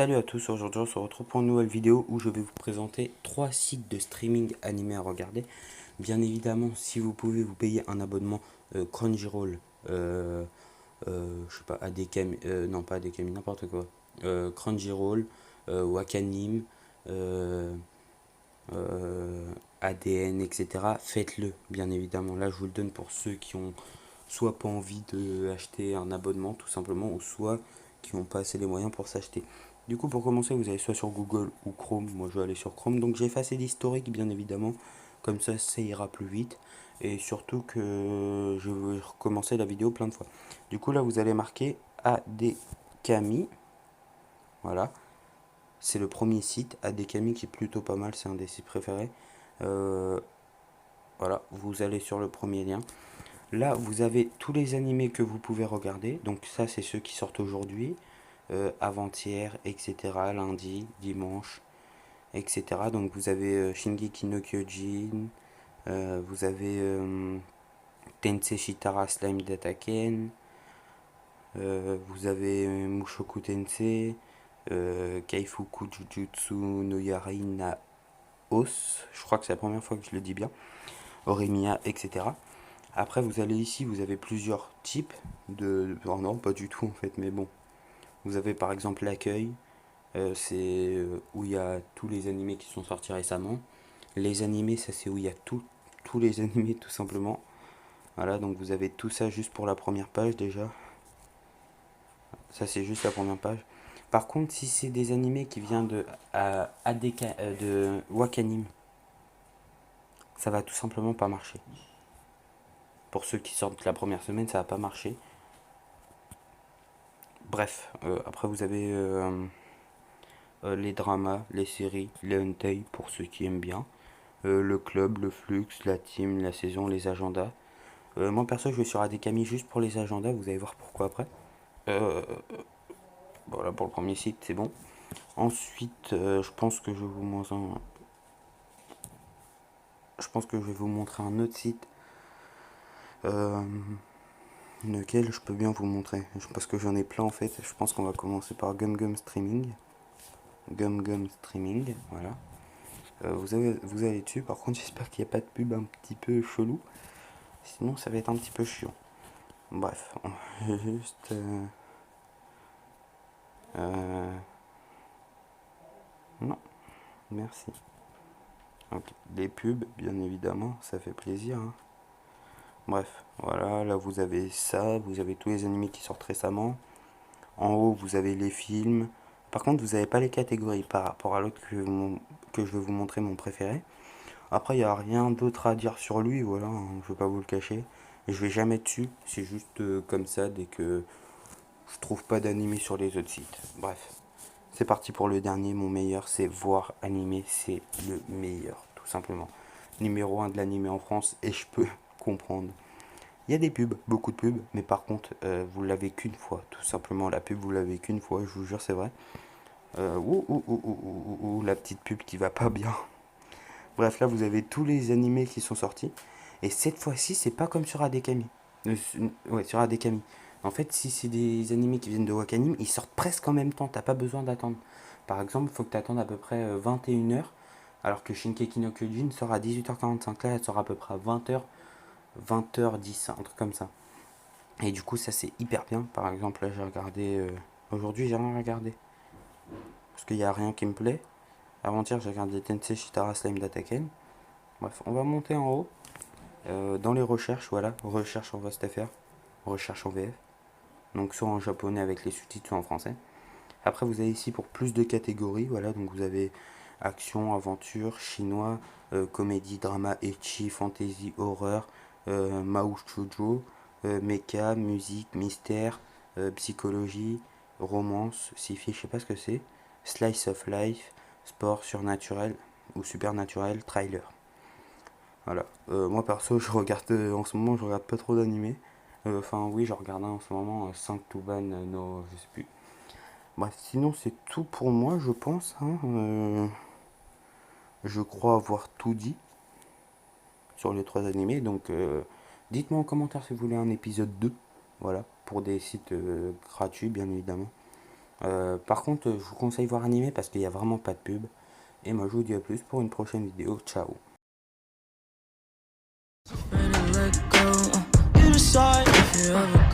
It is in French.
Salut à tous, aujourd'hui on se retrouve pour une nouvelle vidéo où je vais vous présenter 3 sites de streaming animé à regarder. Bien évidemment, si vous pouvez vous payer un abonnement Crunchyroll, je sais pas, ADKami, non pas ADKami, n'importe quoi, Crunchyroll, Wakanim, euh, ADN, etc. Faites-le, bien évidemment. Là, je vous le donne pour ceux qui ont soit pas envie d'acheter un abonnement, tout simplement, ou soit qui n'ont pas assez les moyens pour s'acheter. Du coup, pour commencer, vous allez soit sur Google ou Chrome. Moi, je vais aller sur Chrome. Donc, j'ai effacé l'historique, bien évidemment. Comme ça ira plus vite. Et surtout que je vais recommencer la vidéo plein de fois. Du coup, là, vous allez marquer ADKami. Voilà. C'est le premier site. ADKami qui est plutôt pas mal. C'est un des sites préférés. Euh, voilà. Vous allez sur le premier lien. Là, vous avez tous les animés que vous pouvez regarder. Donc ça, c'est ceux qui sortent aujourd'hui, avant-hier, etc. Lundi, dimanche, etc. Donc vous avez Shingeki no Kyojin, vous avez Tensei Shitara Slime Dataken, vous avez Mushoku Tensei, Kaifuku Jujutsu no Yari na Os, je crois que c'est la première fois que je le dis bien, Oremiya, etc. Après, vous allez ici, vous avez plusieurs types de... Oh non, pas du tout en fait, mais bon. Vous avez par exemple l'accueil, c'est où il y a tous les animés qui sont sortis récemment. Les animés, ça c'est où il y a tous les animés tout simplement. Voilà, donc vous avez tout ça juste pour la première page déjà. Ça c'est juste la première page. Par contre, si c'est des animés qui viennent de, de Wakanim, ça va tout simplement pas marcher. Pour ceux qui sortent la première semaine, ça va pas marcher. Bref, après vous avez les dramas, les séries, les hentai pour ceux qui aiment bien, le club, le flux, la team, la saison, les agendas. Moi perso je vais sur Adekami juste pour les agendas, vous allez voir pourquoi après. Euh, voilà pour le premier site c'est bon. Ensuite je pense que je pense que je vais vous montrer un autre site euh, lequel je peux bien vous montrer. Parce que j'en ai plein en fait. Je pense qu'on va commencer par Gum Streaming. Gum Streaming, voilà. Vous allez dessus, par contre j'espère qu'il n'y a pas de pub un petit peu chelou. Sinon ça va être un petit peu chiant. Bref, on va juste... non, merci. Ok, les pubs, bien évidemment, ça fait plaisir, hein. Bref, voilà, là vous avez ça, vous avez tous les animés qui sortent récemment. En haut, vous avez les films. Par contre, vous n'avez pas les catégories par rapport à l'autre que je vais vous montrer, mon préféré. Après, il n'y a rien d'autre à dire sur lui, voilà, hein, je ne vais pas vous le cacher. Et je vais jamais dessus, c'est juste comme ça dès que je trouve pas d'animé sur les autres sites. Bref, c'est parti pour le dernier, mon meilleur, c'est voir animé, c'est le meilleur, tout simplement. Numéro un de l'animé en France, et je peux comprendre. Il y a des pubs, beaucoup de pubs, mais par contre, vous l'avez qu'une fois, tout simplement. La pub, vous l'avez qu'une fois, je vous jure, c'est vrai. La petite pub qui va pas bien. Bref, là, vous avez tous les animés qui sont sortis. Et cette fois-ci, c'est pas comme sur Adekami. Ouais, sur Adekami. En fait, si c'est des animés qui viennent de Wakanim, ils sortent presque en même temps. T'as pas besoin d'attendre. Par exemple, il faut que tu attendes à peu près 21h. Alors que Shinkeki no Kyojin sort à 18h45. Là, elle sort à peu près à 20h, 20h10, un truc comme ça. Et du coup, ça c'est hyper bien. Par exemple, là, j'ai regardé. Aujourd'hui, j'ai rien regardé. Parce qu'il n'y a rien qui me plaît. Avant-hier, j'ai regardé Tensei Shitara Slime Dataken. Bref, on va monter en haut. Dans les recherches, voilà, recherche en VostFR, recherche en VF, donc soit en japonais avec les sous-titres, soit en français. Après, vous avez ici pour plus de catégories, voilà, donc vous avez action, aventure, chinois, comédie, drama, ecchi, fantasy, horreur, Mao Shoujo, mecha, musique, mystère, psychologie, romance, sci-fi, je sais pas ce que c'est, slice of life, sport, surnaturel ou supernaturel, trailer. Voilà. Moi perso, je regarde en ce moment, je regarde pas trop d'animés. Enfin, oui, je regarde un en ce moment, 5 to Ban, no, je sais plus. Bref, sinon, c'est tout pour moi, je pense, hein. Je crois avoir tout dit sur les 3 animés. Donc, dites-moi en commentaire si vous voulez un épisode 2. Voilà, pour des sites gratuits, bien évidemment. Par contre, je vous conseille voir animé parce qu'il n'y a vraiment pas de pub. Et moi, je vous dis à plus pour une prochaine vidéo. Ciao. Ready to let go. You decide if you're ever